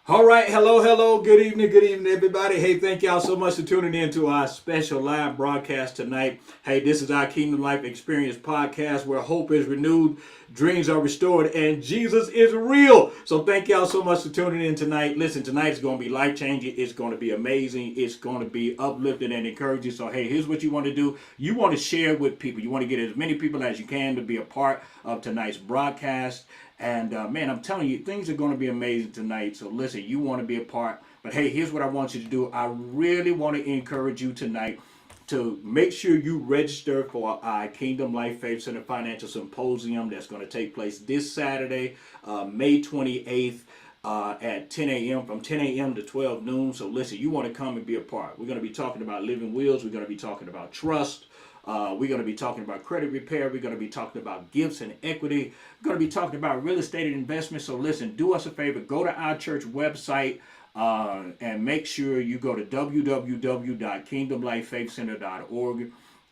All right, hello, good evening, everybody. Hey, thank y'all so much for tuning in to our special live broadcast tonight. Hey, this is our Kingdom Life Experience podcast where hope is renewed, dreams are restored, and Jesus is real. So thank y'all so much for tuning in tonight. Listen, tonight's going to be life-changing. It's going to be amazing. It's going to be uplifting and encouraging. So, hey, here's what you want to do. You want to share with people. You want to get as many people as you can to be a part of tonight's broadcast. And man, I'm telling you, things are going to be amazing tonight. So listen, you want to be a part. But hey, here's what I want you to do. I really want to encourage you tonight to make sure you register for our Kingdom Life Faith Center Financial Symposium that's going to take place this Saturday, May 28th. At 10 a.m. from 10 a.m. to 12 noon. So listen, you want to come and be a part. We're going to be talking about living wills. We're going to be talking about trust. We're going to be talking about credit repair. We're going to be talking about gifts and equity. We're going to be talking about real estate and investment. So listen, do us a favor. Go to our church website and make sure you go to www.kingdomlifefaithcenter.org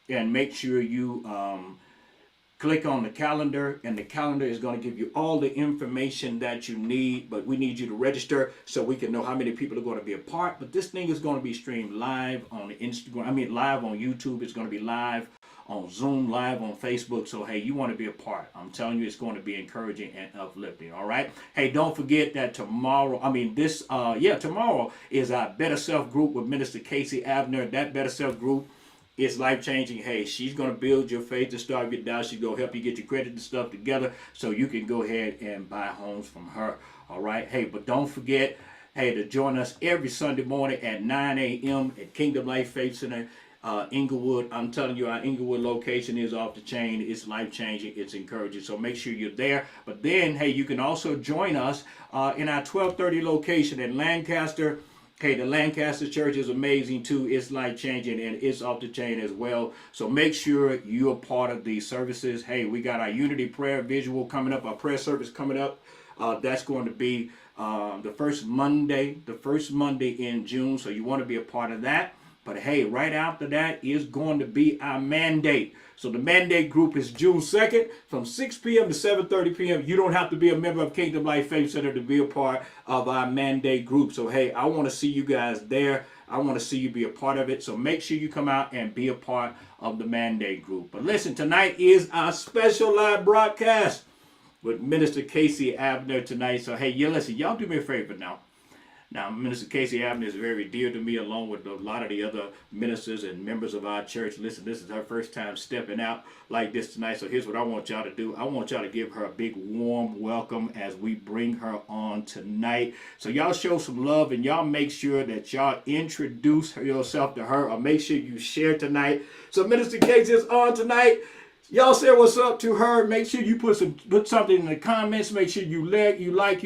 and make sure you click on the calendar, and the calendar is going to give you all the information that you need. But we need you to register so we can know how many people are going to be a part. But this thing is going to be streamed live on Instagram. Live on YouTube. It's going to be live on Zoom, live on Facebook. So, hey, you want to be a part. I'm telling you, it's going to be encouraging and uplifting. All right. Hey, don't forget that tomorrow is our Better Self group with Minister Casey Abner. That Better Self group, it's life-changing. Hey, she's going to build your faith to start your down. She's going to help you get your credit and stuff together so you can go ahead and buy homes from her. All right. Hey, but don't forget, hey, to join us every Sunday morning at 9 a.m. at Kingdom Life Faith Center, Inglewood. I'm telling you, our Inglewood location is off the chain. It's life-changing. It's encouraging. So make sure you're there. But then, hey, you can also join us in our 1230 location in Lancaster. Okay, the Lancaster Church is amazing too. It's life-changing and it's off the chain as well. So make sure you're part of these services. Hey, we got our Unity Prayer Visual coming up, our prayer service coming up. That's going to be the first Monday in June. So you want to be a part of that. But hey, right after that is going to be our mandate. So the mandate group is June 2nd from 6 p.m. to 7:30 p.m. You don't have to be a member of Kingdom Life Faith Center to be a part of our mandate group. So hey, I want to see you guys there. I want to see you be a part of it. So make sure you come out and be a part of the mandate group. But listen, tonight is our special live broadcast with Minister Casey Abner tonight. So hey, listen, y'all do me a favor now. Now, Minister Casey Abner is very dear to me, along with a lot of the other ministers and members of our church. Listen, this is her first time stepping out like this tonight. So here's what I want y'all to do. I want y'all to give her a big warm welcome as we bring her on tonight. So y'all show some love and y'all make sure that y'all introduce yourself to her, or make sure you share tonight. So Minister Casey is on tonight. Y'all say what's up to her. Make sure you put something in the comments. Make sure you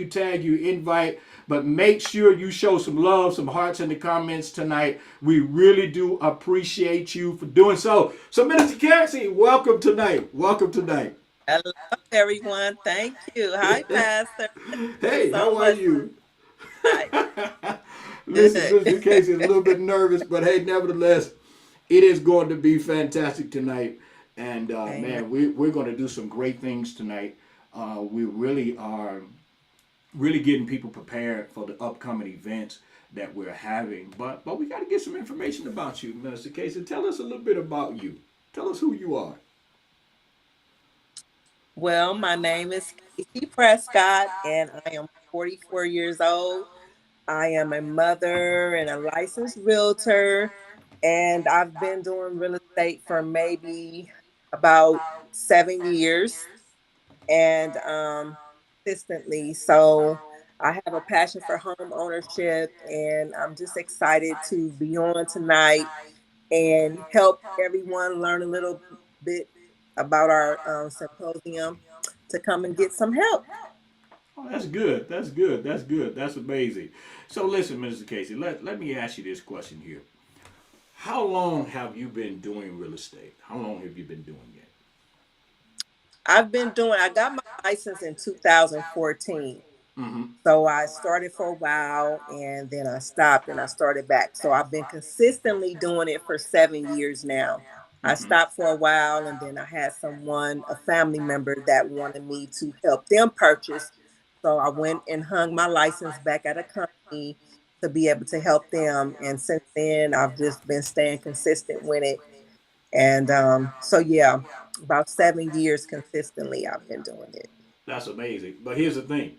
tag, you invite. But make sure you show some love, some hearts in the comments tonight. We really do appreciate you for doing so. So, Minister Cassie, welcome tonight. Welcome tonight. Hello, everyone. Thank you. Hi, Pastor. Thank you Hey, so how are much for you? tonight. Listen, Good. Mr. Casey is a little bit nervous, but hey, nevertheless, it is going to be fantastic tonight. And Amen. man, we're going to do some great things tonight. We really are really getting people prepared for the upcoming events that we're having. But we got to get some information about you, Minister Casey. Tell us a little bit about you. Tell us who you are. Well, my name is Casey Prescott, and I am 44 years old. I am a mother and a licensed realtor, and I've been doing real estate for maybe about 7 years, and consistently. So I have a passion for home ownership, and I'm just excited to be on tonight and help everyone learn a little bit about our symposium to come and get some help. Oh, that's good. That's good. That's good. That's amazing. So listen, Minister Casey, let me ask you this question here. How long have you been doing real estate? How long have you been doing it? I got my license in 2014. Mm-hmm. So I started for a while and then I stopped and I started back. So I've been consistently doing it for 7 years now. I Mm-hmm. stopped for a while and then I had a family member that wanted me to help them purchase. So I went and hung my license back at a company to be able to help them. And since then, I've just been staying consistent with it. And so, yeah, about 7 years consistently, I've been doing it. That's amazing. But here's the thing.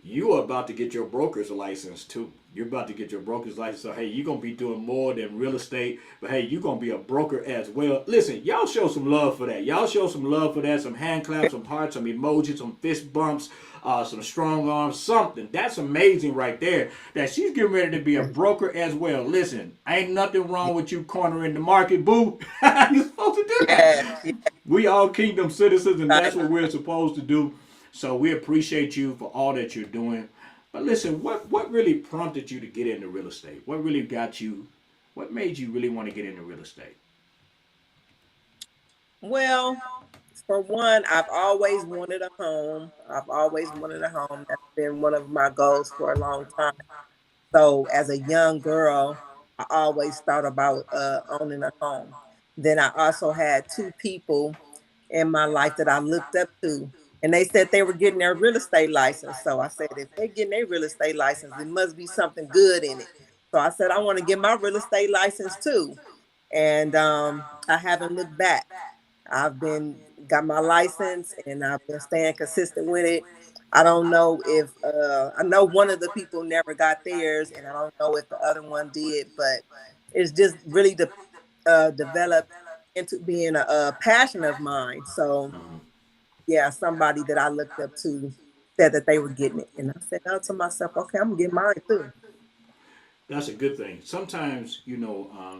You are about to get your broker's license too. You're about to get your broker's license. So hey, you're gonna be doing more than real estate, but hey, you're gonna be a broker as well. Listen, y'all show some love for that. Y'all show some love for that. Some hand claps, some hearts, some emojis, some fist bumps, some strong arms, something. That's amazing right there. That she's getting ready to be a broker as well. Listen, ain't nothing wrong with you cornering the market, boo. You're supposed to do that. Yes, yes, We all kingdom citizens, and that's right. what we're supposed to do. So we appreciate you for all that you're doing. But listen, what really prompted you to get into real estate? What really got you? What made you really want to get into real estate? Well, for one, I've always wanted a home. I've always wanted a home. That's been one of my goals for a long time. So as a young girl, I always thought about owning a home. Then I also had two people in my life that I looked up to, and they said they were getting their real estate license. So I said, if they're getting their real estate license, it must be something good in it. So I said, I want to get my real estate license too. And I haven't looked back. I've been got my license and I've been staying consistent with it. I don't know if I know one of the people never got theirs, and I don't know if the other one did, but it's just really developed into being a passion of mine. So yeah, somebody that I looked up to said that they were getting it, and I said out to myself, okay, I'm gonna get mine too. That's a good thing. Sometimes,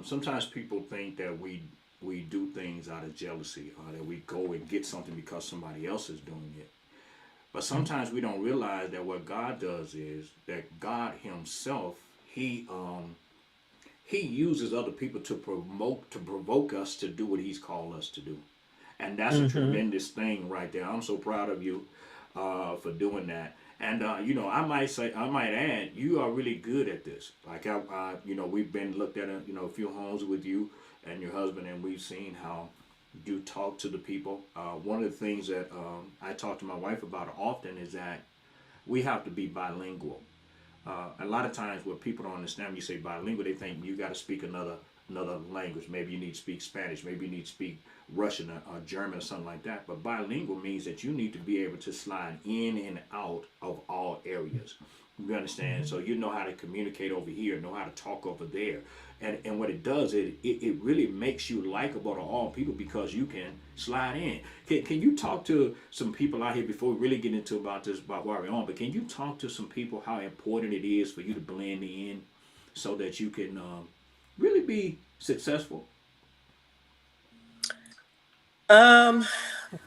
sometimes people think that we do things out of jealousy, or that we go and get something because somebody else is doing it. But sometimes we don't realize that what God does is that God Himself, He uses other people to provoke us to do what He's called us to do, and that's a Mm-hmm. tremendous thing right there. I'm so proud of you for doing that. And I might add, you are really good at this. Like we've been looked at a few homes with you and your husband, and we've seen how you talk to the people. One of the things that I talk to my wife about often is that we have to be bilingual. A lot of times, what people don't understand when you say bilingual, they think you got to speak another language. Maybe you need to speak Spanish. Maybe you need to speak Russian or German or something like that. But bilingual means that you need to be able to slide in and out of all areas. You understand? So you know how to communicate over here, know how to talk over there. And what it does, it really makes you likable to all people because you can slide in. Can you talk to some people out here before we really get into about this, about why we're on, but can you talk to some people how important it is for you to blend in so that you can really be successful? Um,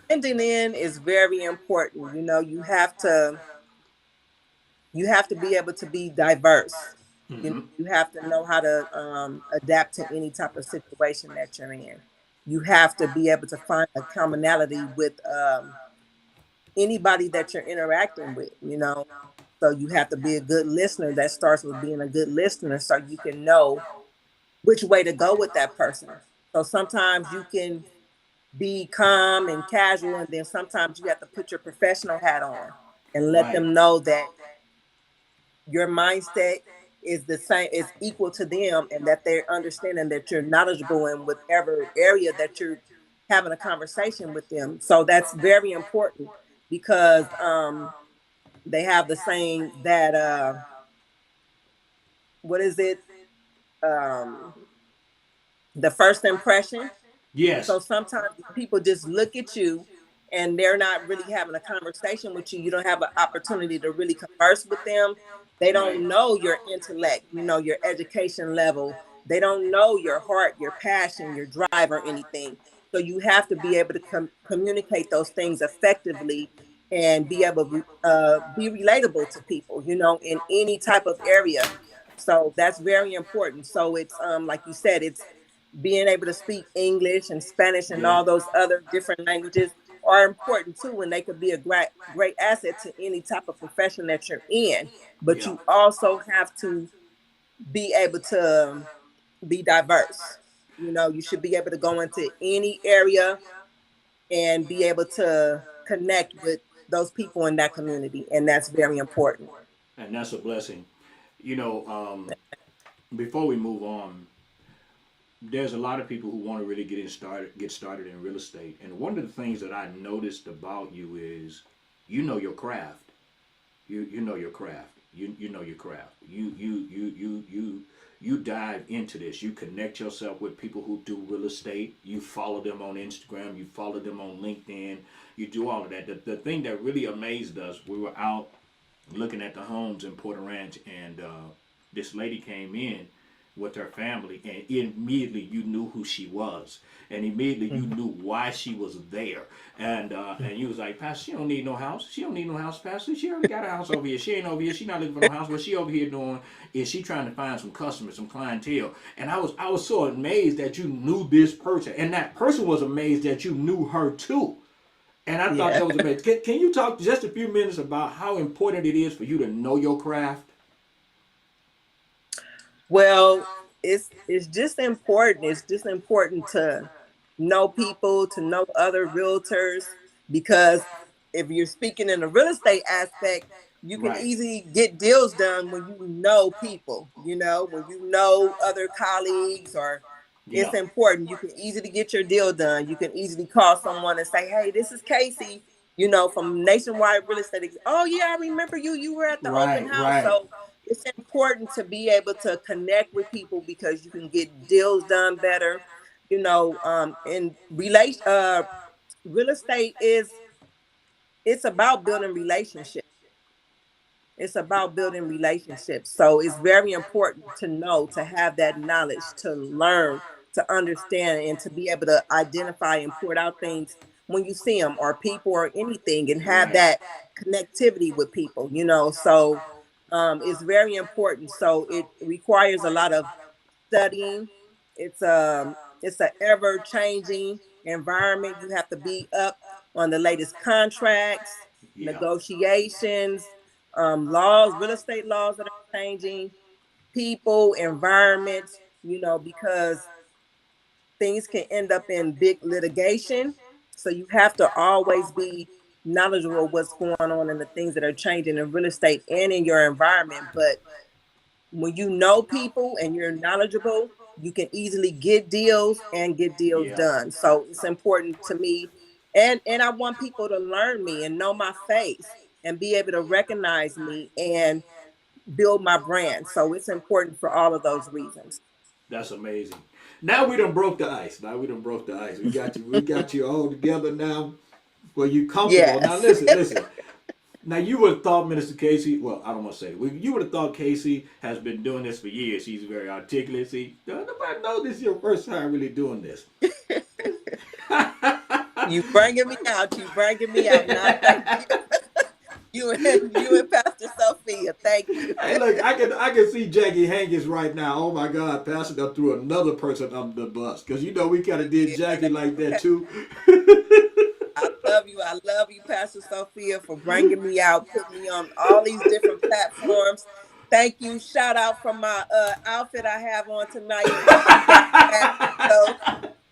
Blending in is very important. You have to be able to be diverse. Mm-hmm. You have to know how to adapt to any type of situation that you're in. You have to be able to find a commonality with anybody that you're interacting with. So you have to be a good listener. That starts with being a good listener so you can know which way to go with that person. So sometimes you can be calm and casual, and then sometimes you have to put your professional hat on and let Right. them know that your mindset is the same, is equal to them, and that they're understanding that you're knowledgeable in whatever area that you're having a conversation with them. So that's very important because they have the saying that what is it? Um, the first impression. Yes. So sometimes people just look at you and they're not really having a conversation with you. You don't have an opportunity to really converse with them. They Right. don't know your intellect, your education level. They don't know your heart, your passion, your drive, or anything. So you have to be able to communicate those things effectively and be able to be relatable to people, in any type of area. So that's very important. So it's like you said, it's being able to speak English and Spanish and Yeah. all those other different languages are important too, and they could be a great asset to any type of profession that you're in. But Yeah. you also have to be able to be diverse. You should be able to go into any area and be able to connect with those people in that community, and that's very important. And that's a blessing. You know, before we move on, there's a lot of people who want to really get started in real estate. And one of the things that I noticed about you is you know your craft. You know your craft. You know your craft. You dive into this. You connect yourself with people who do real estate. You follow them on Instagram. You follow them on LinkedIn. You do all of that. The thing that really amazed us, we were out looking at the homes in Porter Ranch, and this lady came in with her family, and immediately you knew who she was, and immediately you Mhm. knew why she was there, and you was like, Pastor, she don't need no house. She don't need no house, Pastor. She already got a house over here. She ain't over here. She not looking for no house. What she over here doing is she trying to find some customers, some clientele. And I was so amazed that you knew this person, and that person was amazed that you knew her too. And I thought Yeah. that was amazing. Can you talk just a few minutes about how important it is for you to know your craft? Well, it's just important. It's just important to know people, to know other realtors, because if you're speaking in the real estate aspect, you can Right. easily get deals done when you know people, when you know other colleagues, or it's Yeah. important. You can easily get your deal done. You can easily call someone and say, "Hey, this is Casey, from Nationwide Real Estate." Oh yeah, I remember you. You were at the open Right. house. Right. So it's important to be able to connect with people because you can get deals done better. In real estate is it's about building relationships. It's about building relationships. So it's very important to know, to have that knowledge, to learn, to understand, and to be able to identify and point out things when you see them, or people, or anything, and have Right. that connectivity with people. So it's very important. So it requires a lot of studying. It's an ever changing environment. You have to be up on the latest contracts, Yeah. negotiations, laws, real estate laws that are changing, people, environments, because things can end up in big litigation. So you have to always be knowledgeable of what's going on and the things that are changing in real estate and in your environment. But when you know people and you're knowledgeable, you can easily get deals and get deals Yeah. done. So it's important to me. And I want people to learn me and know my face and be able to recognize me and build my brand. So it's important for all of those reasons. That's amazing. Now we done broke the ice. Now we done broke the ice. We got you. We got you all together now. Well, you comfortable. Now Yes. listen, listen. Now you would have thought Minister Casey. Well, I don't want to say it. You would have thought Casey has been doing this for years. She's very articulate. See, nobody knows this is your first time really doing this. You bringing me out. You bringing me out. Now, thank you. You and Pastor Sophia. Thank you. Hey, look, I can see Jackie Hankins right now. Oh my God, Pastor done threw another person under the bus because we kind of did Yeah, Jackie that's like that okay. too. I love you. I love you, Pastor Sophia, for bringing me out, putting me on all these different platforms. Thank you. Shout out from my outfit I have on tonight for you guys. So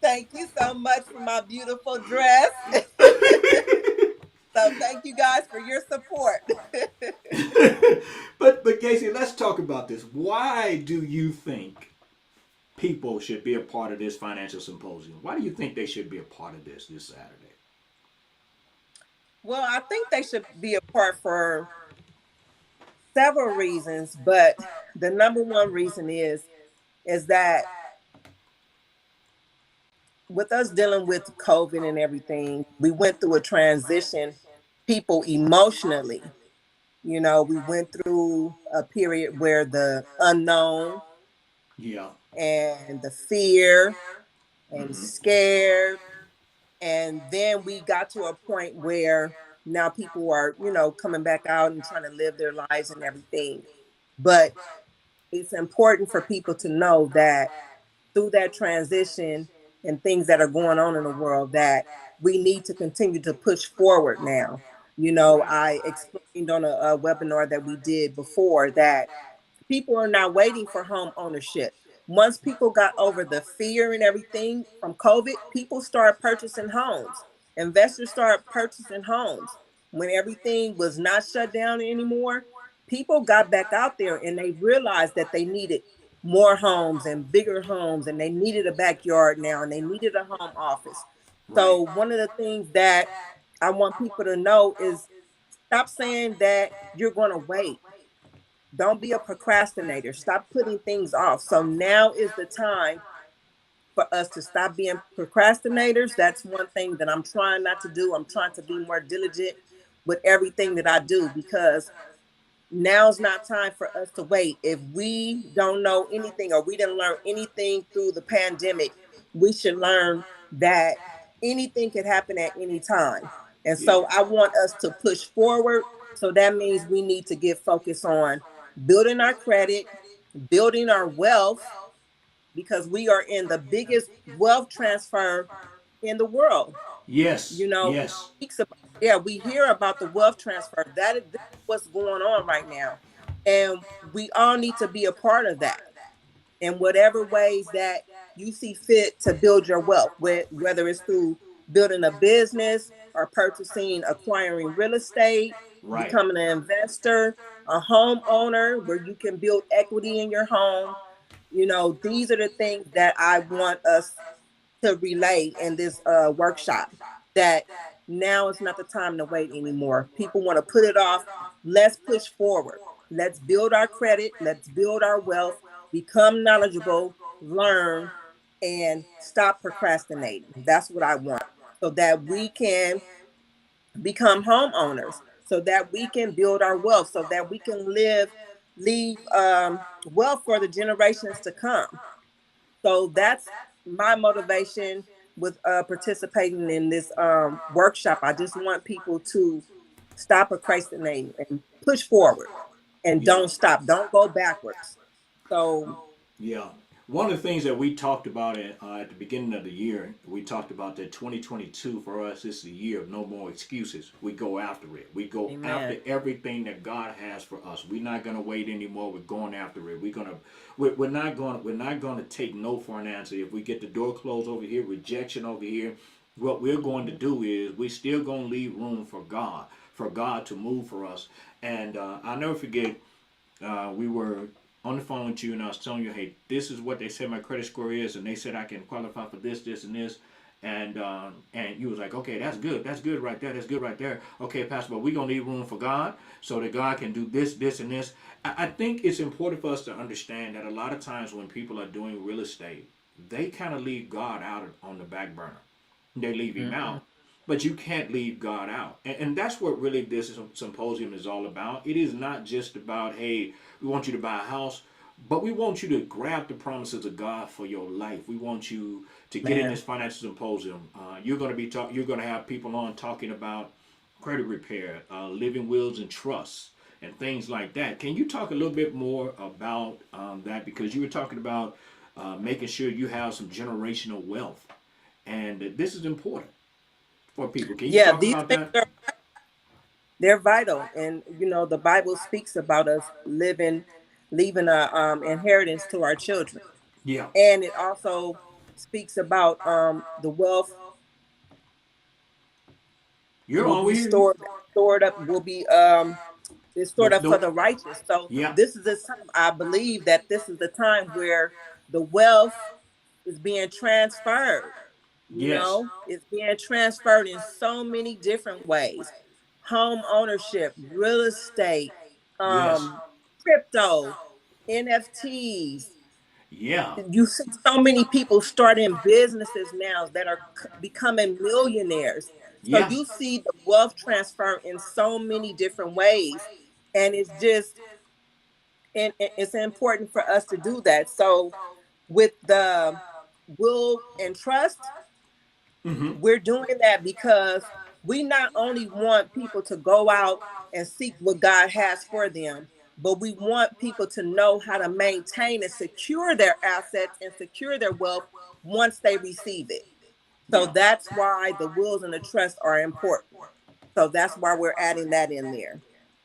thank you so much for my beautiful dress. So thank you guys for your support. but Casey, let's talk about this. Why do you think people should be a part of this financial symposium? Why do you think they should be a part of this Saturday? Well, I think they should be a part for several reasons, but the number one reason is that with us dealing with COVID and everything, we went through a transition, people emotionally. We went through a period where the unknown Yeah. and the fear and Mm-hmm. scared. And then we got to a point where now people are, coming back out and trying to live their lives and everything. But it's important for people to know that through that transition and things that are going on in the world, that we need to continue to push forward now. Right. I explained on a webinar that we did before that people are not waiting for home ownership. Once people got over the fear and everything from COVID, people started purchasing homes. Investors started purchasing homes. When everything was not shut down anymore, people got back out there and they realized that they needed more homes and bigger homes and they needed a backyard now and they needed a home office. Right. So, one of the things that I want people to know is stop saying that you're going to wait. Don't be a procrastinator. Stop putting things off. So now is the time for us to stop being procrastinators. That's one thing that I'm trying not to do. I'm trying to be more diligent with everything that I do because now's not time for us to wait. If we don't know anything or we didn't learn anything through the pandemic, we should learn that anything could happen at any time. And Yeah. so I want us to push forward. So that means we need to get focused on building our credit, building our wealth, because we are in the biggest wealth transfer in the world. Yes. You know, Yes. speaks about, yeah, we hear about the wealth transfer. This is what's going on right now. And we all need to be a part of that in whatever ways that you see fit to build your wealth, whether it's through building a business or purchasing, acquiring real estate, Right. becoming an investor, a homeowner where you can build equity in your home. These are the things that I want us to relay in this workshop, that now is not the time to wait anymore. People want to put it off. Let's push forward. Let's build our credit. Let's build our wealth, become knowledgeable, learn, and stop procrastinating. That's what I want so that we can become homeowners, so that we can build our wealth, so that we can leave wealth for the generations to come. So that's my motivation with participating in this workshop. I just want people to stop procrastinating and push forward and Yeah. don't stop. Don't go backwards. So, Yeah. One of the things that we talked about at the beginning of the year, we talked about that 2022 for us is the year of no more excuses. We go after it. We go after amen. everything that God has for us. We're not gonna wait anymore. We're going after it. We're not gonna take no for an answer. If we get the door closed over here, rejection over here, what we're going to Mhm. do is we're still gonna leave room for God to move for us. And I'll never forget we were on the phone with you, and I was telling you, hey, this is what they said my credit score is, and they said I can qualify for this, this, and this, and you was like, okay, that's good right there, that's good right there. Okay, Pastor, but we gonna need room for God so that God can do this, this, and this. I think it's important for us to understand that a lot of times when people are doing real estate, they kind of leave God out on the back burner. They leave him Mhm. out, but you can't leave God out. And that's what really this symposium is all about. It is not just about, hey, we want you to buy a house, But we want you to grab the promises of God for your life. We want you to get in Man. this financial symposium. You're going to be You're going to have people on talking about credit repair, living wills and trusts, and things like that. Can you talk a little bit more about that? Because you were talking about making sure you have some generational wealth, and this is important for people. Can you Yeah, talk these about things that? are, they're vital. And the Bible speaks about us leaving a inheritance to our children. Yeah, And it also speaks about the wealth you're will on. be We hear you. stored up, will be is stored up for The the righteous. So yeah, this is the time, I believe that this is the time where the wealth is being transferred. yes, It's being transferred in so many different ways. Home ownership, real estate, yes, um, crypto, NFTs. yeah, You see so many people starting businesses now that are becoming millionaires. So yeah. you see the wealth transfer in so many different ways. And it's just, and it's important for us to do that. So with the will and trust, Mm-hmm. we're doing that because we not only want people to go out and seek what God has for them, but we want people to know how to maintain and secure their assets and secure their wealth once they receive it. So Yeah, that's why the wills and the trusts are important. So that's why we're adding that in there.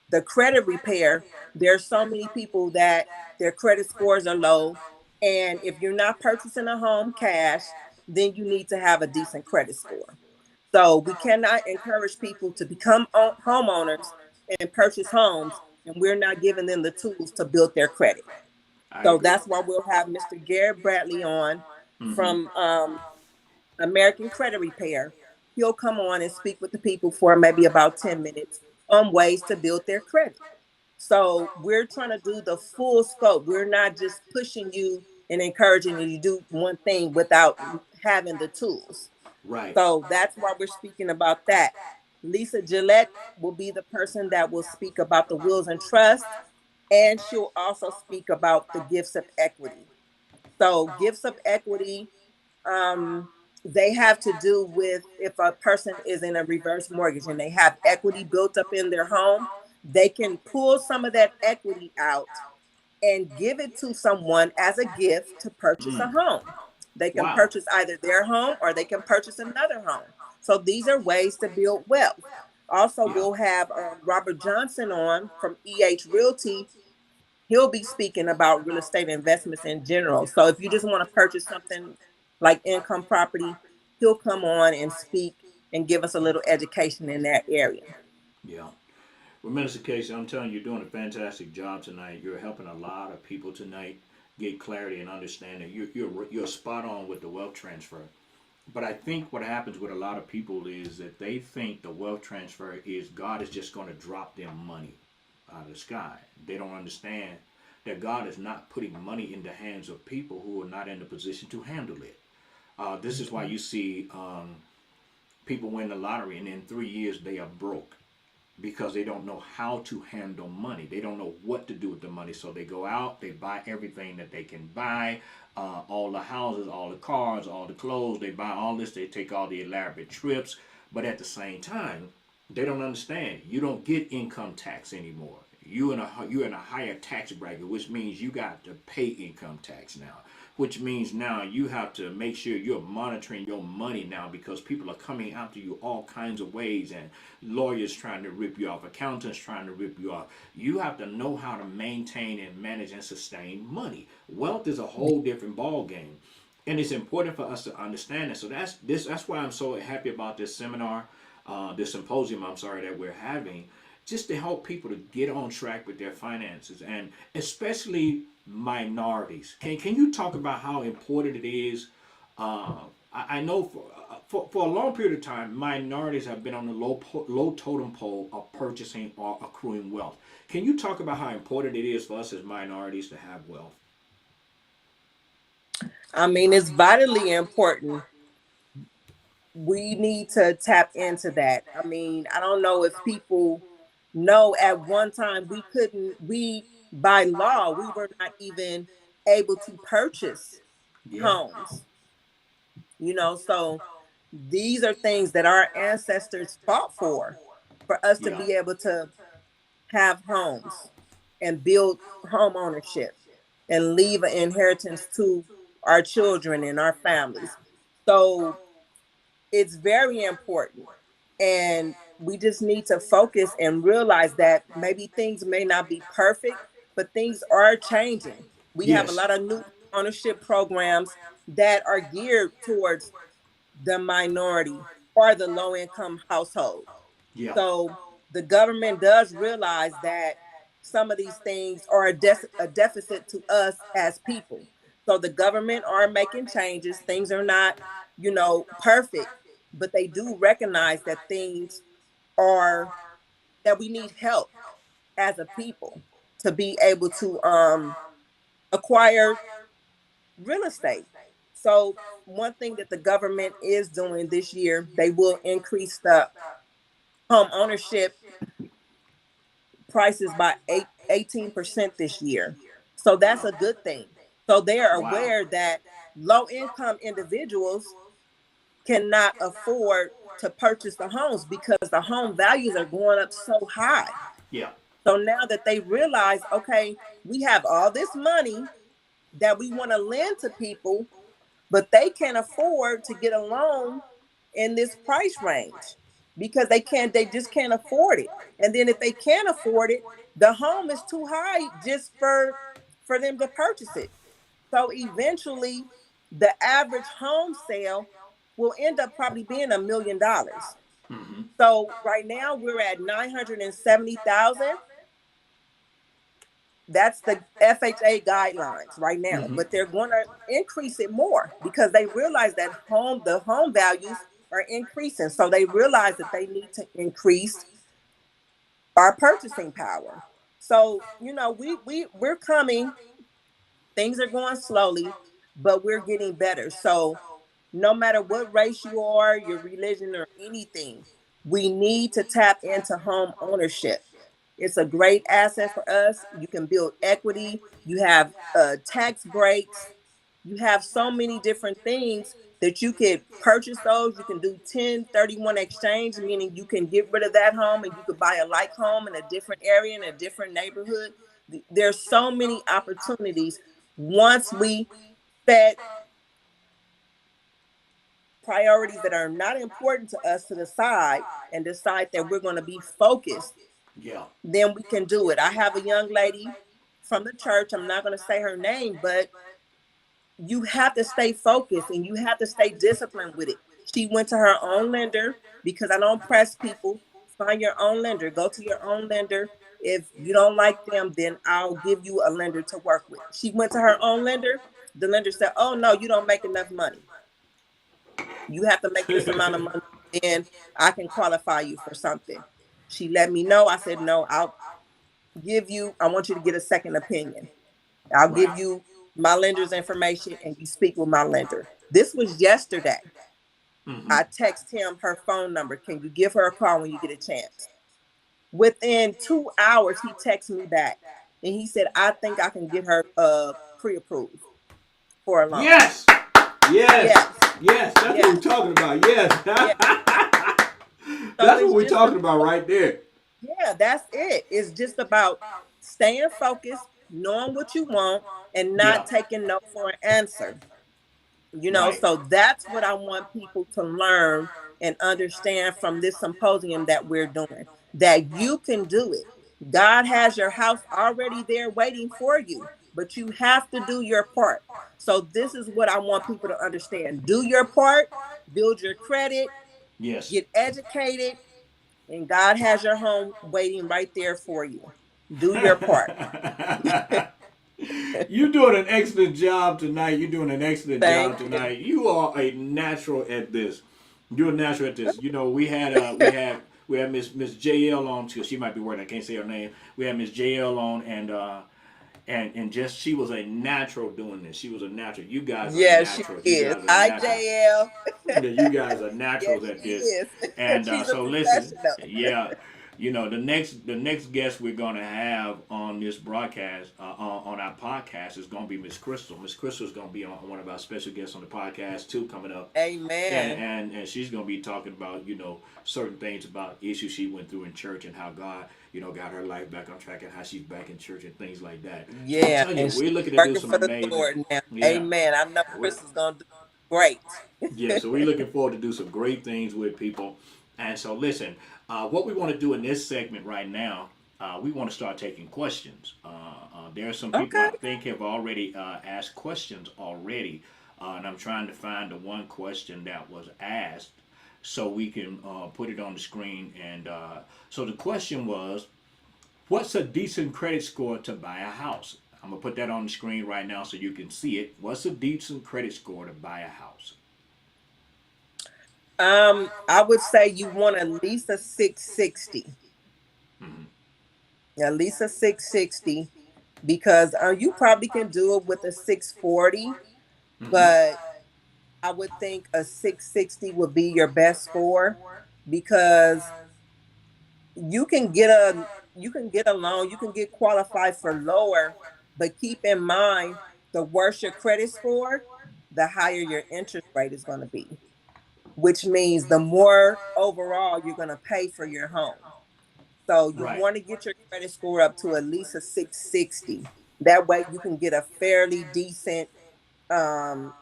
The credit repair, there's so many people that their credit scores are low. And if you're not purchasing a home cash, then you need to have a decent credit score. So we cannot encourage people to become homeowners and purchase homes, and we're not giving them the tools to build their credit. I So agree. that's why we'll have Mr. Garrett Bradley on Mm-hmm. from American Credit Repair. He'll come on and speak with the people for maybe about 10 minutes on ways to build their credit. So we're trying to do the full scope. We're not just pushing you and encouraging you to do one thing without having the tools. Right. So that's why we're speaking about that. Lisa Gillette will be the person that will speak about the wills and trust, and she'll also speak about the gifts of equity. So gifts of equity, um, they have to do with if a person is in a reverse mortgage and they have equity built up in their home, they can pull some of that equity out and give it to someone as a gift to purchase a Mm. home. They can Wow. purchase either their home or they can purchase another home. So these are ways to build wealth. Also, Yeah. we'll have Robert Johnson on from EH Realty. He'll be speaking about real estate investments in general. So if you just want to purchase something like income property, he'll come on and speak and give us a little education in that area. Yeah. Well, Minister Casey, I'm telling you, you're doing a fantastic job tonight. You're helping a lot of people tonight get clarity and understanding. You're spot on with the wealth transfer. But I think what happens with a lot of people is that they think the wealth transfer is God is just going to drop them money out of the sky. They don't understand that God is not putting money in the hands of people who are not in the position to handle it. This is why you see people win the lottery and in 3 years they are broke because they don't know how to handle money. They don't know what to do with the money. So they go out, they buy everything that they can buy, all the houses, all the cars, all the clothes. They buy all this. They take all the elaborate trips. But at the same time, they don't understand. You don't get income tax anymore. You're in a higher tax bracket, which means you got to pay income tax now. Which means now you have to make sure you're monitoring your money now because people are coming after you all kinds of ways and lawyers trying to rip you off, accountants trying to rip you off. You have to know how to maintain and manage and sustain money. Wealth is a whole different ball game, and it's important for us to understand it. So that's why I'm so happy about this seminar, this symposium. I'm sorry that we're having, just to help people to get on track with their finances and especially minorities. Can you talk about how important it is? I know for a long period of time, minorities have been on the low totem pole of purchasing or accruing wealth. Can you talk about how important it is for us as minorities to have wealth? I mean, it's vitally important. We need to tap into that. I mean, I don't know if people know at one time we couldn't, we by law, we were not even able to purchase Yeah. homes, so these are things that our ancestors fought for us to Yeah. be able to have homes and build home ownership and leave an inheritance to our children and our families. So it's very important. And we just need to focus and realize that maybe things may not be perfect, but things are changing. We have a Yes. lot of new ownership programs that are geared towards the minority or the low income household. Yeah. So the government does realize that some of these things are a deficit to us as people. So the government are making changes. Things are not, perfect, but they do recognize that things are that we need help as a people to be able to acquire real estate. So one thing that the government is doing this year, they will increase the home ownership prices by 18% this year. So that's Wow. a good thing. So they are Wow. aware that low income individuals cannot afford to purchase the homes because the home values are going up so high. Yeah. So now that they realize, okay, we have all this money that we want to lend to people, but they can't afford to get a loan in this price range because they just can't afford it. And then if they can't afford it, the home is too high just for them to purchase it. So eventually the average home sale will end up probably being $1 million. Mm-hmm. So right now we're at 970,000. That's the FHA guidelines right now, Mm-hmm. but they're going to increase it more because they realize that the home values are increasing. So they realize that they need to increase our purchasing power. So, we're coming, things are going slowly, but we're getting better. So no matter what race you are, your religion or anything, we need to tap into home ownership. It's a great asset for us. You can build equity. You have tax breaks. You have so many different things that you could purchase those. You can do 1031 exchange, meaning you can get rid of that home and you could buy a like home in a different area, in a different neighborhood. There's so many opportunities once we set priorities that are not important to us to the side and decide that we're going to be focused, Yeah. then we can do it. I have a young lady from the church. I'm not going to say her name, but you have to stay focused and you have to stay disciplined with it. She went to her own lender because I don't press people. Find your own lender. Go to your own lender. If you don't like them, then I'll give you a lender to work with. She went to her own lender. The lender said, "Oh no, you don't make enough money. You have to make this amount of money, then I can qualify you for something." She let me know. I said, "No, I want you to get a second opinion. I'll Right. give you my lender's information and you speak with my lender." This was yesterday. Mm-hmm. I text him her phone number. Can you give her a call when you get a chance? Within 2 hours, he texts me back and he said, "I think I can get her pre-approved for a loan." Yes. Yes. Yes, Yes. That's what we're yes, talking about. Yes. yes. So That's what it's we're just talking about right there. yeah, that's it. It's just about staying focused, knowing what you want, and Yeah. not taking no for an answer. Right. So that's what I want people to learn and understand from this symposium that we're doing, that you can do it. God has your house already there waiting for you, but you have to do your part. So this is what I want people to understand. Do your part, build your credit, Yes. get educated, and God has your home waiting right there for you. Do your part. You're doing an excellent job tonight. You're doing an excellent job Thank you. tonight. You are a natural at this. You're a natural at this. You know, we had Miss JL on too. She might be working. I can't say her name. We had Miss JL on and just she was a natural doing this. She was a natural. You guys are Yes, she naturals. You is. guys are Hi, naturals. JL. Yeah, you guys are Yes, naturals at she this. is. And She's a so listen, professional. yeah. You know, the next guest we're gonna have on this broadcast, on our podcast, is gonna be Miss Crystal. Miss Crystal is gonna be on one of our special guests on the podcast too, coming up. And, Amen. and she's gonna be talking about, certain things about issues she went through in church and how God, got her life back on track and how she's back in church and things like that. So I'm Yeah, telling you, and we're she's looking to do working some for the amazing. Lord now. Yeah. Amen. I know we Chris is gonna do great. yeah, so we're looking forward to do some great things with people. And so, listen, what we want to do in this segment right now, we want to start taking questions. There are some people Okay. I think have already asked questions already, and I'm trying to find the one question that was asked so we can put it on the screen. And so the question was, what's a decent credit score to buy a house? I'm gonna put that on the screen right now so you can see it. What's a decent credit score to buy a house? I would say you want at least a 660. Mhm. At least a 660 because you probably can do it with a 640, Mhm. but I would think a 660 would be your best score because you can get a you can get a loan, you can get qualified for lower, but keep in mind the worse your credit score, the higher your interest rate is going to be, which means the more overall you're going to pay for your home. So you Right. want to get your credit score up to at least a 660. That way you can get a fairly decent um,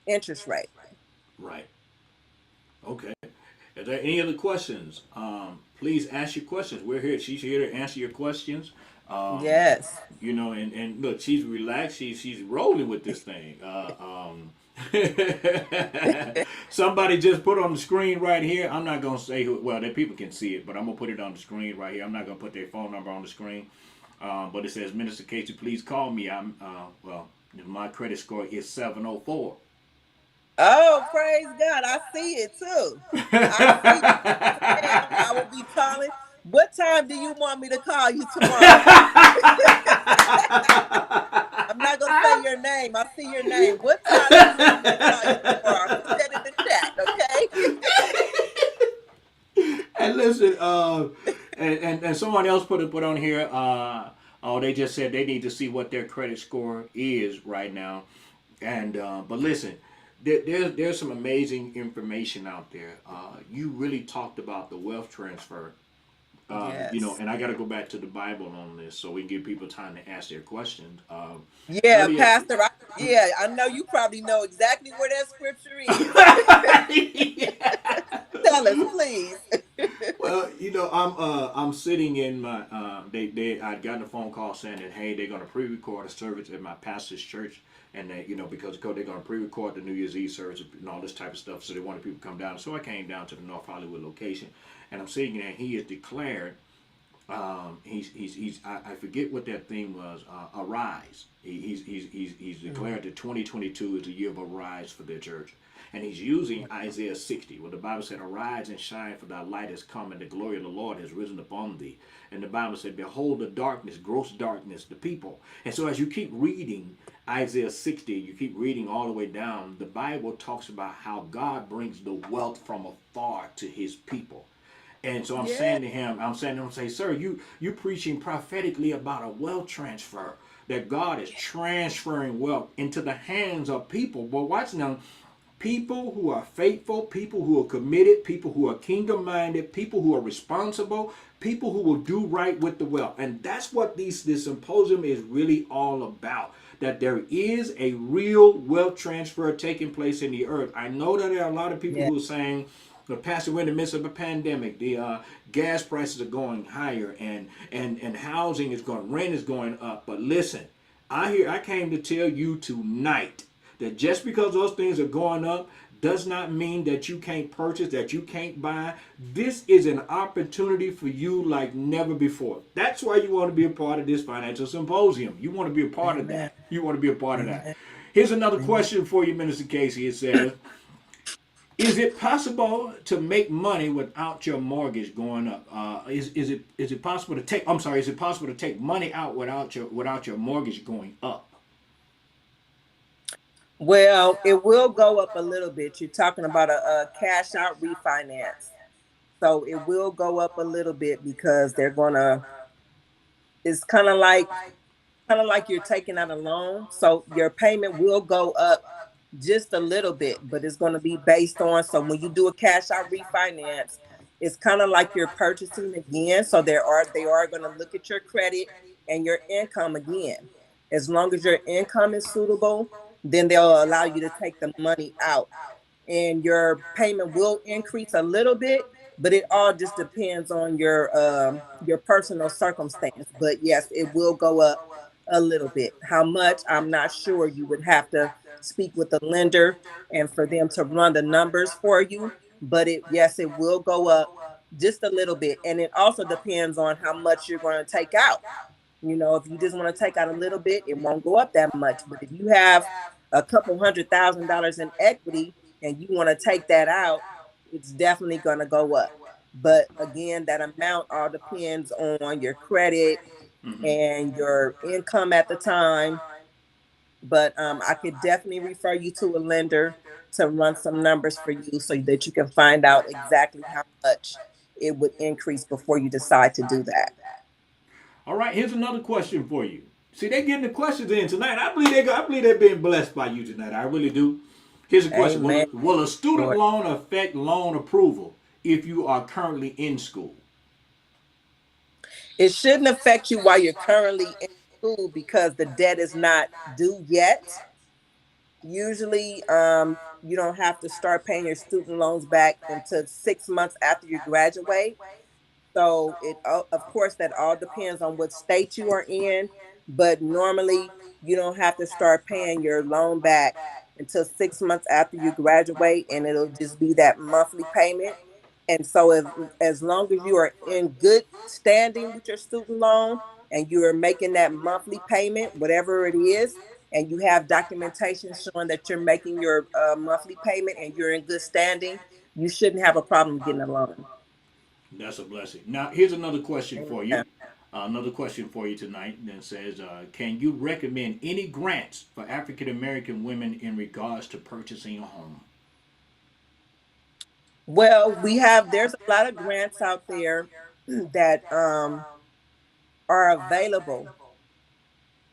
interest rate. Right. Okay. Is there any other questions? Please ask your questions. We're here. She's here to answer your questions. Um, Yes. and look, she's relaxed. She's rolling with this thing. Somebody just put on the screen right here. I'm not gonna say who. Well, that people can see it, but I'm gonna put it on the screen right here. I'm not gonna put their phone number on the screen. But it says, Minister Casey, please call me. My credit score is 704. Oh, praise God. I see it too. I see it. Yes, ma'am. I will be calling. What time do you want me to call you tomorrow? I'm not going to say your name. I see your name. What time do you want me to call you tomorrow? Put that in the chat, okay? And listen, and someone else put on here. Oh, they just said they need to see what their credit score is right now. And but listen, there's some amazing information out there. You really talked about the wealth transfer. Yes. And I got to go back to the Bible on this so we can give people time to ask their questions. Yeah, Earlier, Pastor. Yeah, I know you probably know exactly where that scripture is. Tell us, please. well, I'm sitting in my they I'd gotten a phone call saying that, hey, they're gonna pre-record a service at my pastor's church, and that, because they're gonna pre-record the New Year's Eve service and all this type of stuff, so they wanted people to come down. So I came down to the North Hollywood location, and I'm sitting there, and he has declared, I forget what that thing was, arise. He's declared that 2022 is the year of arise for their church. And he's using Isaiah 60, where the Bible said, arise and shine, for thy light has come, and the glory of the Lord has risen upon thee. And the Bible said, behold the darkness, gross darkness, the people. And so as you keep reading Isaiah 60, you keep reading all the way down, the Bible talks about how God brings the wealth from afar to his people. And so I'm Yeah. saying to him, say, sir, you preaching prophetically about a wealth transfer, that God is transferring wealth into the hands of people. But watch now, people who are faithful, people who are committed, people who are kingdom minded, people who are responsible, people who will do right with the wealth. And that's what this symposium is really all about. That there is a real wealth transfer taking place in the earth. I know that there are a lot of people Yeah. who are saying, but Pastor, we're in the midst of a pandemic. The gas prices are going higher, and housing is going, rent is going up. But listen, I came to tell you tonight that just because those things are going up does not mean that you can't purchase, that you can't buy. This is an opportunity for you like never before. That's why you want to be a part of this financial symposium. You want to be a part of Amen. that. You want to be a part of that. Amen. Here's another Amen. question for you, Minister Casey. It says, is it possible to make money without your mortgage going up? Is it possible to take? I'm sorry. Is it possible to take money out without your mortgage going up? Well, it will go up a little bit. You're talking about a cash out refinance. So it will go up a little bit because they're gonna. It's kind of like you're taking out a loan, so your payment will go up just a little bit, but it's going to be based on. So when you do a cash out refinance, it's kind of like you're purchasing again. So they are going to look at your credit and your income again. As long as your income is suitable, then they'll allow you to take the money out, and your payment will increase a little bit, but it all just depends on your personal circumstance. But yes, it will go up a little bit. How much, I'm not sure. You would have to speak with the lender and for them to run the numbers for you. But yes, it will go up just a little bit, and it also depends on how much you're going to take out. If you just want to take out a little bit, it won't go up that much. But if you have a couple $100,000 in equity and you want to take that out, it's definitely going to go up. But again, that amount all depends on your credit and your income at the time. But I could definitely refer you to a lender to run some numbers for you so that you can find out exactly how much it would increase before you decide to do that. All right, here's another question for you. See, they're getting the questions in tonight. I believe they're being blessed by you tonight. I really do. Here's a question: Amen. Will a student Lord. loan affect loan approval if you are currently in school? It shouldn't affect you while you're currently in school because the debt is not due yet. Usually, you don't have to start paying your student loans back until 6 months after you graduate. So of course, that all depends on what state you are in, but normally you don't have to start paying your loan back until 6 months after you graduate, and it'll just be that monthly payment. And so, as long as you are in good standing with your student loan and you are making that monthly payment, whatever it is, and you have documentation showing that you're making your monthly payment and you're in good standing, you shouldn't have a problem getting a loan. That's a blessing. Now, here's another question for you. Amen. Another question for you tonight that says, can you recommend any grants for African American women in regards to purchasing a home? Well, there's a lot of grants out there that are available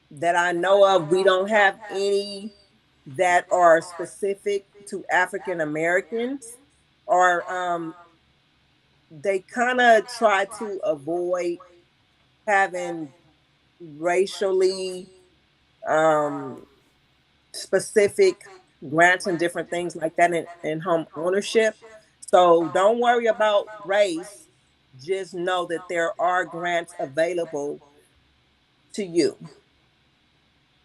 that I know of. We don't have any that are specific to African Americans, or they kind of try to avoid having racially um, specific grants and different things like that in home ownership. So don't worry about race. Just know that there are grants available to you.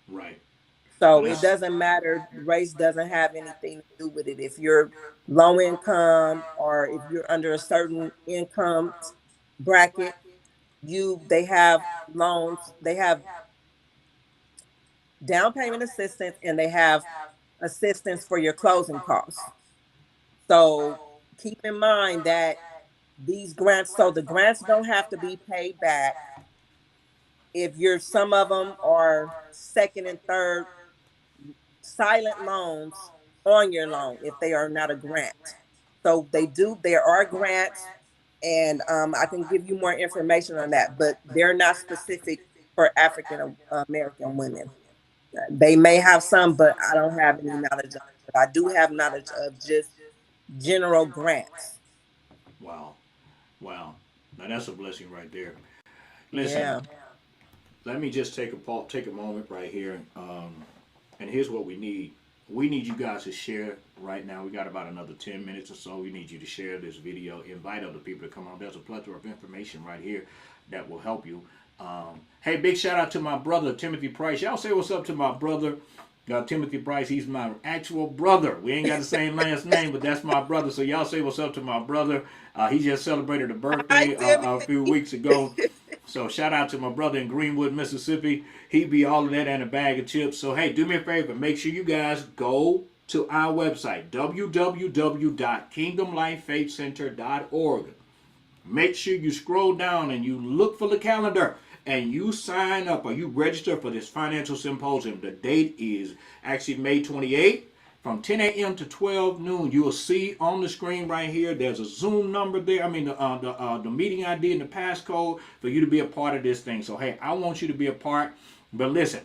Right. Now So it that's doesn't matter. Race doesn't have anything to do with it. If you're low income or if you're under a certain income bracket, they have loans, they have down payment assistance, and they have assistance for your closing costs. So keep in mind that the grants don't have to be paid back if some of them are second and third silent loans on your loan if they are not a grant. So there are grants, and I can give you more information on that, but they're not specific for African American women. They may have some, but I don't have any knowledge of it. But I do have knowledge of just general grants. wow, wow. Now that's a blessing right there. Listen, Yeah. let me just take a moment right here, and here's what we need. We need you guys to share right now. We got about another 10 minutes or so. We need you to share this video, invite other people to come on. There's a plethora of information right here that will help you. Hey, big shout out to my brother Timothy Price. Y'all say what's up to my brother Timothy Price. He's my actual brother. We ain't got the same last name, but that's my brother. So y'all say what's up to my brother. He just celebrated a Hi, birthday a few Timothy. weeks ago. So shout out to my brother in Greenwood, Mississippi. He be all of that and a bag of chips. So hey, do me a favor. Make sure you guys go to our website, www.kingdomlifefaithcenter.org. Make sure you scroll down and you look for the calendar and you sign up or you register for this financial symposium. The date is actually May 28th from 10 a.m. to 12 noon. You will see on the screen right here, there's a Zoom number there. I mean, the meeting ID and the passcode for you to be a part of this thing. So, hey, I want you to be a part. But listen,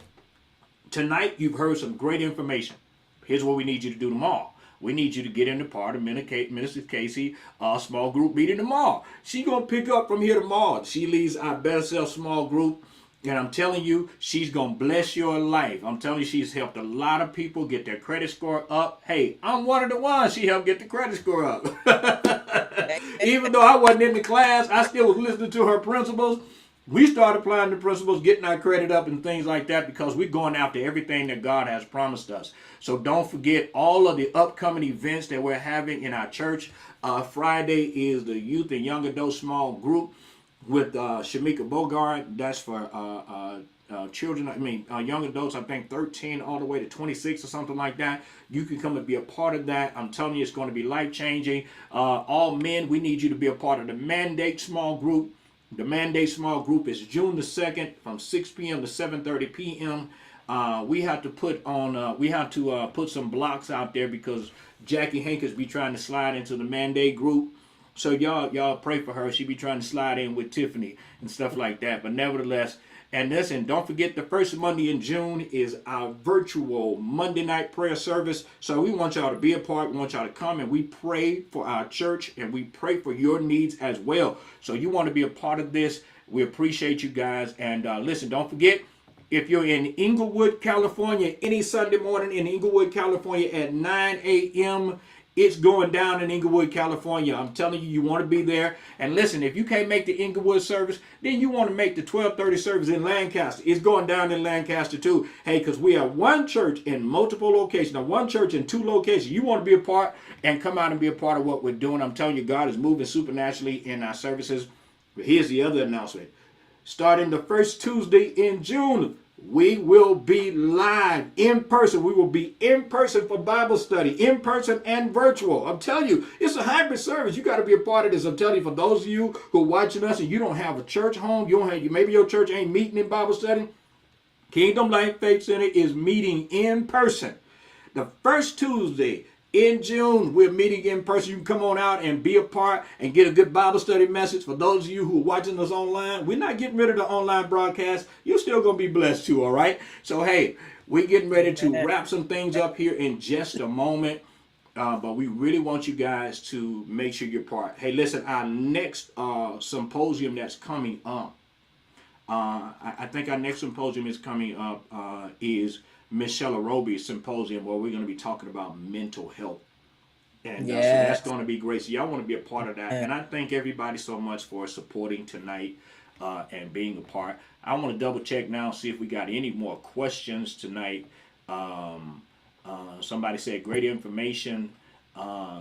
tonight you've heard some great information. Here's what we need you to do tomorrow. We need you to get into part of Minister Casey small group meeting tomorrow. She's going to pick up from here tomorrow. She leads our Better Self small group. And I'm telling you, she's going to bless your life. I'm telling you, she's helped a lot of people get their credit score up. Hey, I'm one of the ones she helped get the credit score up. Even though I wasn't in the class, I still was listening to her principles. We started applying the principles, getting our credit up and things like that because we're going after everything that God has promised us. So don't forget all of the upcoming events that we're having in our church. Friday is the youth and young adult small group with Shamika Bogart. That's for children, young adults, I think 13 all the way to 26 or something like that. You can come and be a part of that. I'm telling you, it's going to be life-changing. All men, we need you to be a part of the Mandate small group. The Mandate small group is June the 2nd from 6 p.m. to 7:30 p.m. We have to put some blocks out there because Jackie Hankins be trying to slide into the Mandate group. So y'all pray for her. She be trying to slide in with Tiffany and stuff like that. But nevertheless, and listen, don't forget the first Monday in June is our virtual Monday night prayer service. So we want y'all to be a part. We want y'all to come and we pray for our church and we pray for your needs as well. So you want to be a part of this. We appreciate you guys. And listen, don't forget, if you're in Inglewood, California, any Sunday morning in Inglewood, California at 9 a.m., it's going down in Inglewood, California. I'm telling you, you want to be there. And listen, if you can't make the Inglewood service, then you want to make the 12:30 service in Lancaster. It's going down in Lancaster too. Hey, because we are one church in multiple locations. Now, one church in two locations. You want to be a part and come out and be a part of what we're doing. I'm telling you, God is moving supernaturally in our services. But here's the other announcement. Starting the first Tuesday in June, we will be live in person. We will be in person for Bible study, in person and virtual. I'm telling you, it's a hybrid service. You got to be a part of this. I'm telling you, for those of you who are watching us and you don't have a church home, maybe your church ain't meeting in Bible study, Kingdom Life Faith Center is meeting in person. The first Tuesday in June, we're meeting in person. You can come on out and be a part and get a good Bible study message. For those of you who are watching us online, we're not getting rid of the online broadcast. You're still going to be blessed too, all right? So, hey, we're getting ready to wrap some things up here in just a moment. But we really want you guys to make sure you're part. Hey, listen, our next symposium that's coming up, I think our next symposium is coming up is Michelle Arobi's symposium where we're going to be talking about mental health. And so that's going to be great. So y'all want to be a part of that. And I thank everybody so much for supporting tonight and being a part. I want to double check now, see if we got any more questions tonight. Somebody said great information.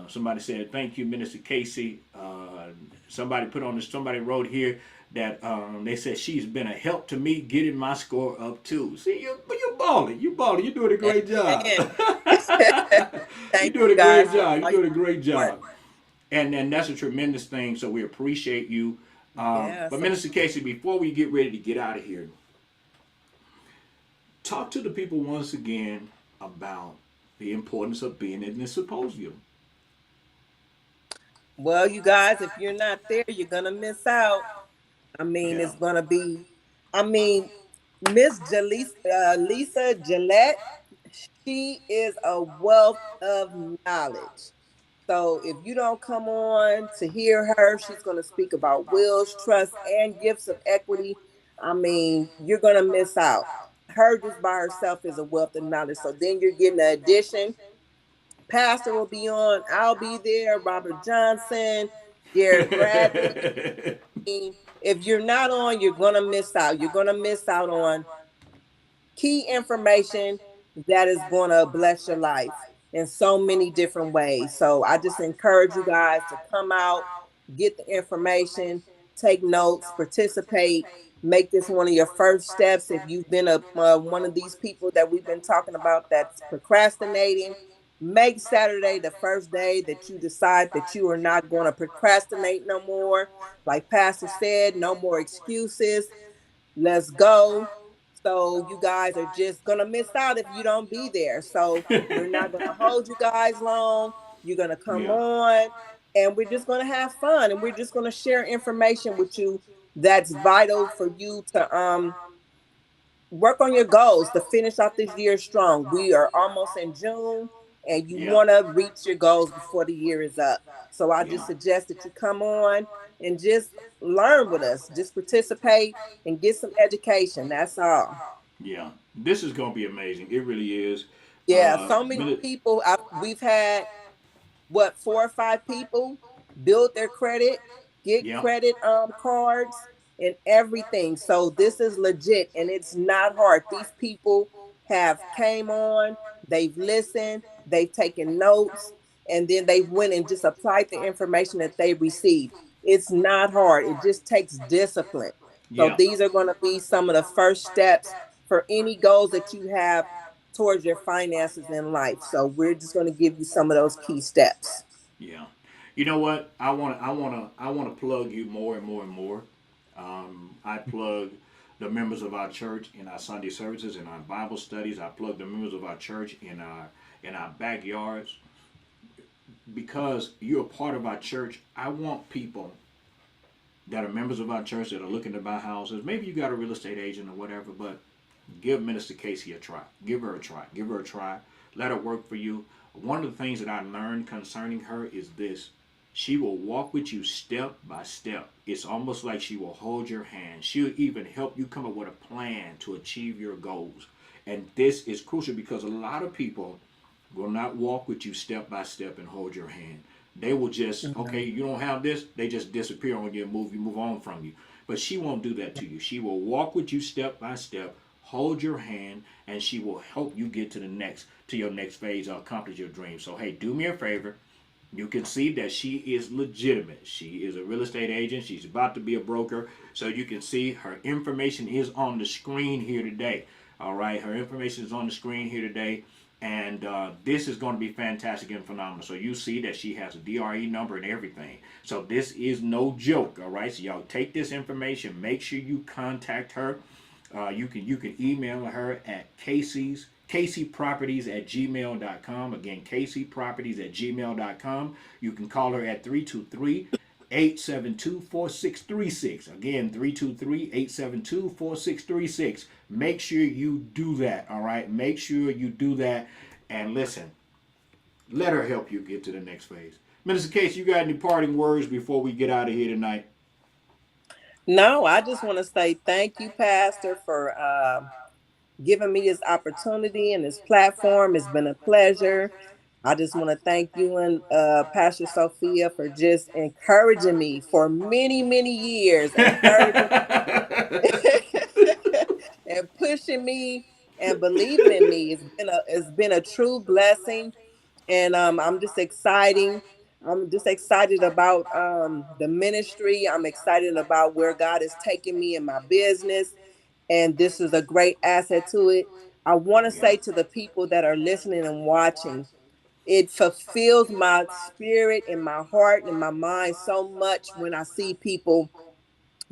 Somebody said thank you, Minister Casey. Somebody wrote here that they said she's been a help to me getting my score up too. See, you're balling. You're doing a great job. You're doing a great job. You're doing a great job. And that's a tremendous thing. So we appreciate you. But Minister Casey, before we get ready to get out of here, talk to the people once again about the importance of being in the symposium. Well, you guys, if you're not there, you're going to miss out. It's going to be, Miss Lisa Gillette, she is a wealth of knowledge. So if you don't come on to hear her, she's going to speak about wills, trust, and gifts of equity. You're going to miss out. Her just by herself is a wealth of knowledge. So then you're getting an addition. Pastor will be on. I'll be there. Robert Johnson, Jared Bradley. If you're not on, you're going to miss out. You're going to miss out on key information that is going to bless your life in so many different ways. So I just encourage you guys to come out, get the information, take notes, participate, make this one of your first steps. If you've been one of these people that we've been talking about that's procrastinating, make Saturday the first day that you decide that you are not going to procrastinate no more. Like Pastor said, no more excuses. Let's go. So you guys are just gonna miss out if you don't be there. So we're not gonna hold you guys long. You're gonna come Yeah. on, and we're just gonna have fun, and we're just gonna share information with you that's vital for you to work on your goals to finish out this year strong. We are almost in June, and you Yeah. want to reach your goals before the year is up. So I Yeah. just suggest that you come on and just learn with us, just participate and get some education. That's all. Yeah. This is gonna be amazing. It really is. Yeah, so many Minute. people we've had, what, 4 or 5 people build their credit, get Yeah. credit cards and everything. So this is legit and it's not hard. These people have came on, they've listened, they've taken notes, and then they went and just applied the information that they received. It's not hard. It just takes discipline. So Yeah. these are going to be some of the first steps for any goals that you have towards your finances in life. So we're just going to give you some of those key steps. Yeah. You know what? I want to plug you more and more and more. I plug the members of our church in our Sunday services, in our Bible studies. I plug the members of our church in our backyards because you're a part of our church. I want people that are members of our church that are looking to buy houses. Maybe you got a real estate agent or whatever, but give Minister Casey a try. Give her a try. Give her a try. Let her work for you. One of the things that I learned concerning her is this. She will walk with you step by step. It's almost like she will hold your hand. She'll even help you come up with a plan to achieve your goals. And this is crucial because a lot of people will not walk with you step by step and hold your hand. They will just, okay, you don't have this, they just disappear on you and move on from you. But she won't do that to you. She will walk with you step by step, hold your hand, and she will help you get to your next phase or accomplish your dream. So hey, do me a favor. You can see that she is legitimate. She is a real estate agent. She's about to be a broker. So you can see her information is on the screen here today. All right, her information is on the screen here today. And this is going to be fantastic and phenomenal. So you see that she has a DRE number and everything. So this is no joke. All right. So y'all take this information. Make sure you contact her. You can email her at caseyproperties@gmail.com. Again, caseyproperties@gmail.com. You can call her at 323-872-4636. Again, 323-872-4636. Make sure you do that, all right? Make sure you do that. And listen, let her help you get to the next phase. Minister Casey, you got any parting words before we get out of here tonight? No, I just want to say thank you, Pastor, for giving me this opportunity and this platform. It's been a pleasure. I just want to thank you and Pastor Sophia for just encouraging me for many, many years, encouraging and pushing me and believing in me. It's been a true blessing, and I'm just excited about the ministry. I'm excited about where God is taking me in my business, and this is a great asset to it. I want to Yeah. say to the people that are listening and watching, it fulfills my spirit and my heart and my mind so much when I see people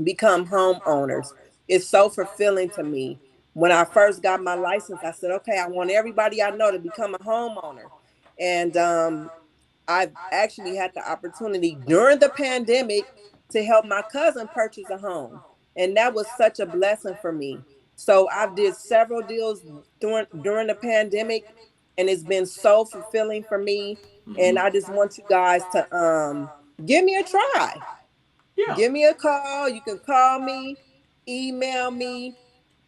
become homeowners. It's so fulfilling to me. When I first got my license, I said, okay, I want everybody I know to become a homeowner. And I've actually had the opportunity during the pandemic to help my cousin purchase a home. And that was such a blessing for me. So I've did several deals during the pandemic, and it's been so fulfilling for me. And Mm-hmm. I just want you guys to give me a try. Yeah. Give me a call. You can call me, email me.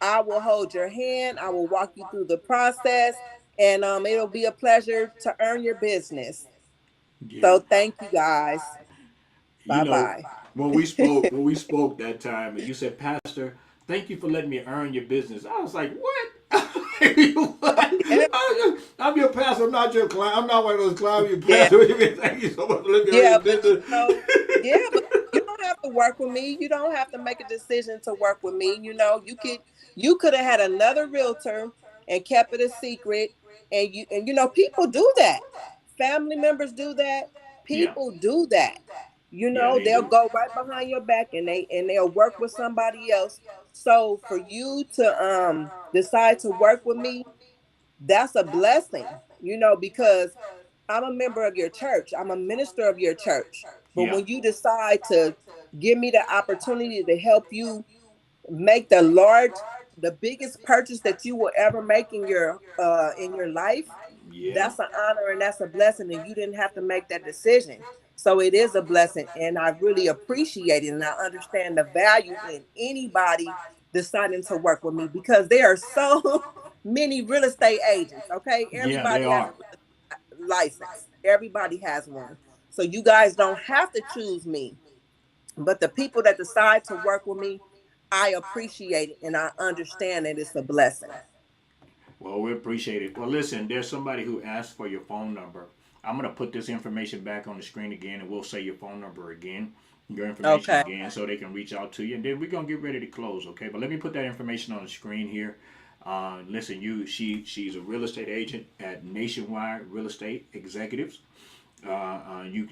I will hold your hand. I will walk you through the process, and it'll be a pleasure to earn your business. Yeah. So thank you guys. You Bye know, bye. when we spoke that time, and you said, Pastor, thank you for letting me earn your business. I was like, what? What? Yeah, I'm your pastor. I'm not your client. I'm not one of those clients. Your yeah, pastor. Thank you so much for letting me earn yeah. your But business. yeah, but you don't have to work with me. You don't have to make a decision to work with me. You could have had another realtor and kept it a secret. And people do that. Family members do that. Yeah. People do that. Yeah, they they'll do. go right behind your back, and they'll work with somebody else. So for you to decide to work with me, that's a blessing, because I'm a member of your church. I'm a minister of your church. But Yeah. when you decide to give me the opportunity to help you make the biggest purchase that you will ever make in your life, Yeah. that's an honor and that's a blessing, and you didn't have to make that decision. So it is a blessing, and I really appreciate it, and I understand the value in anybody deciding to work with me, because there are so many real estate agents. Okay, Yeah, they everybody has a are. real estate license, everybody has one. So you guys don't have to choose me, but the people that decide to work with me, I appreciate it and I understand that it's a blessing. Well, we appreciate it. Well, listen, there's somebody who asked for your phone number. I'm going to put this information back on the screen again, and we'll say your phone number again, your information Okay. again, so they can reach out to you. And then we're going to get ready to close, okay? But let me put that information on the screen here. Listen, she's a real estate agent at Nationwide Real Estate Executives. You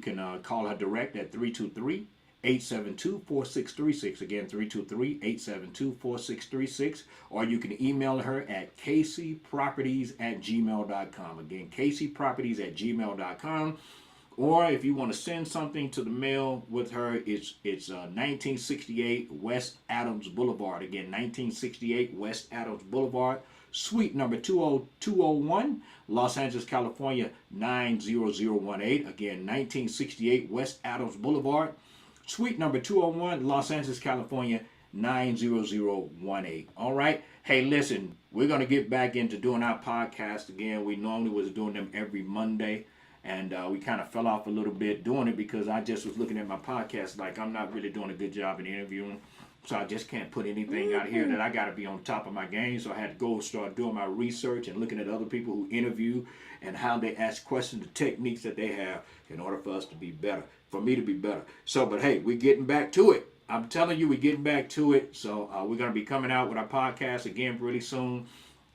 can call her direct at 323-872-4636. Again, 323-872-4636. Or you can email her at kcproperties@gmail.com. Again, kcproperties@gmail.com. Or if you want to send something to the mail with her, it's 1968 West Adams Boulevard. Again, 1968 West Adams Boulevard, suite number 20201, Los Angeles, California 90018. Again, 1968 West Adams Boulevard, suite number 201, Los Angeles, California 90018. All right. Hey, listen, we're going to get back into doing our podcast again. We normally was doing them every Monday. And we kind of fell off a little bit doing it because I just was looking at my podcast like I'm not really doing a good job in interviewing. So I just can't put anything out here that I got to be on top of my game. So I had to go start doing my research and looking at other people who interview and how they ask questions, the techniques that they have in order for us to be better, for me to be better. So, but hey, we're getting back to it. I'm telling you, we're getting back to it. So we're going to be coming out with our podcast again pretty soon.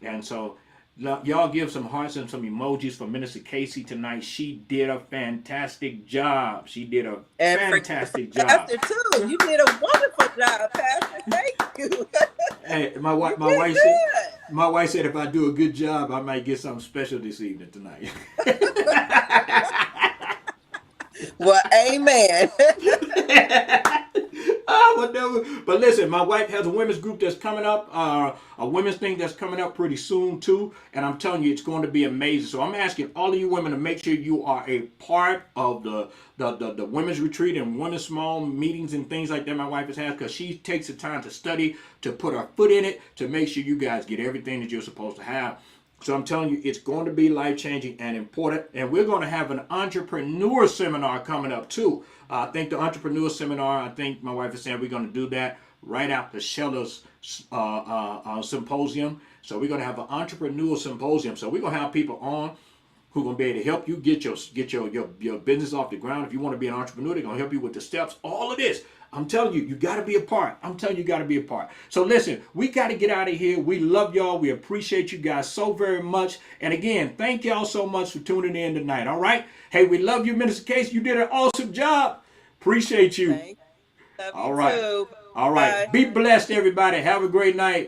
And so y'all give some hearts and some emojis for Minister Casey tonight. She did a fantastic job. She did a And for fantastic job. Pastor too, you did a wonderful job, Pastor. Thank you. Hey, You did good. my wife said if I do a good job, I might get something special this evening tonight. Well, amen. Whatever. But listen, my wife has a women's group that's coming up, a women's thing that's coming up pretty soon too. And I'm telling you, it's going to be amazing. So I'm asking all of you women to make sure you are a part of the women's retreat and women's small meetings and things like that my wife has had, because she takes the time to study, to put her foot in it, to make sure you guys get everything that you're supposed to have. So I'm telling you, it's going to be life-changing and important. And we're going to have an entrepreneur seminar coming up too. I think the entrepreneur seminar, I think my wife is saying we're going to do that right after Shelley's symposium. So we're going to have an entrepreneur symposium. So we're going to have people on who are going to be able to help you get your business off the ground. If you want to be an entrepreneur, they're going to help you with the steps. All of this. I'm telling you, you got to be a part. I'm telling you, you got to be a part. So listen, we got to get out of here. We love y'all. We appreciate you guys so very much. And again, thank y'all so much for tuning in tonight. All right. Hey, we love you, Minister Case. You did an awesome job. Appreciate you. Thank you. Love you All right. too. All Bye. right. Be blessed, everybody. Have a great night.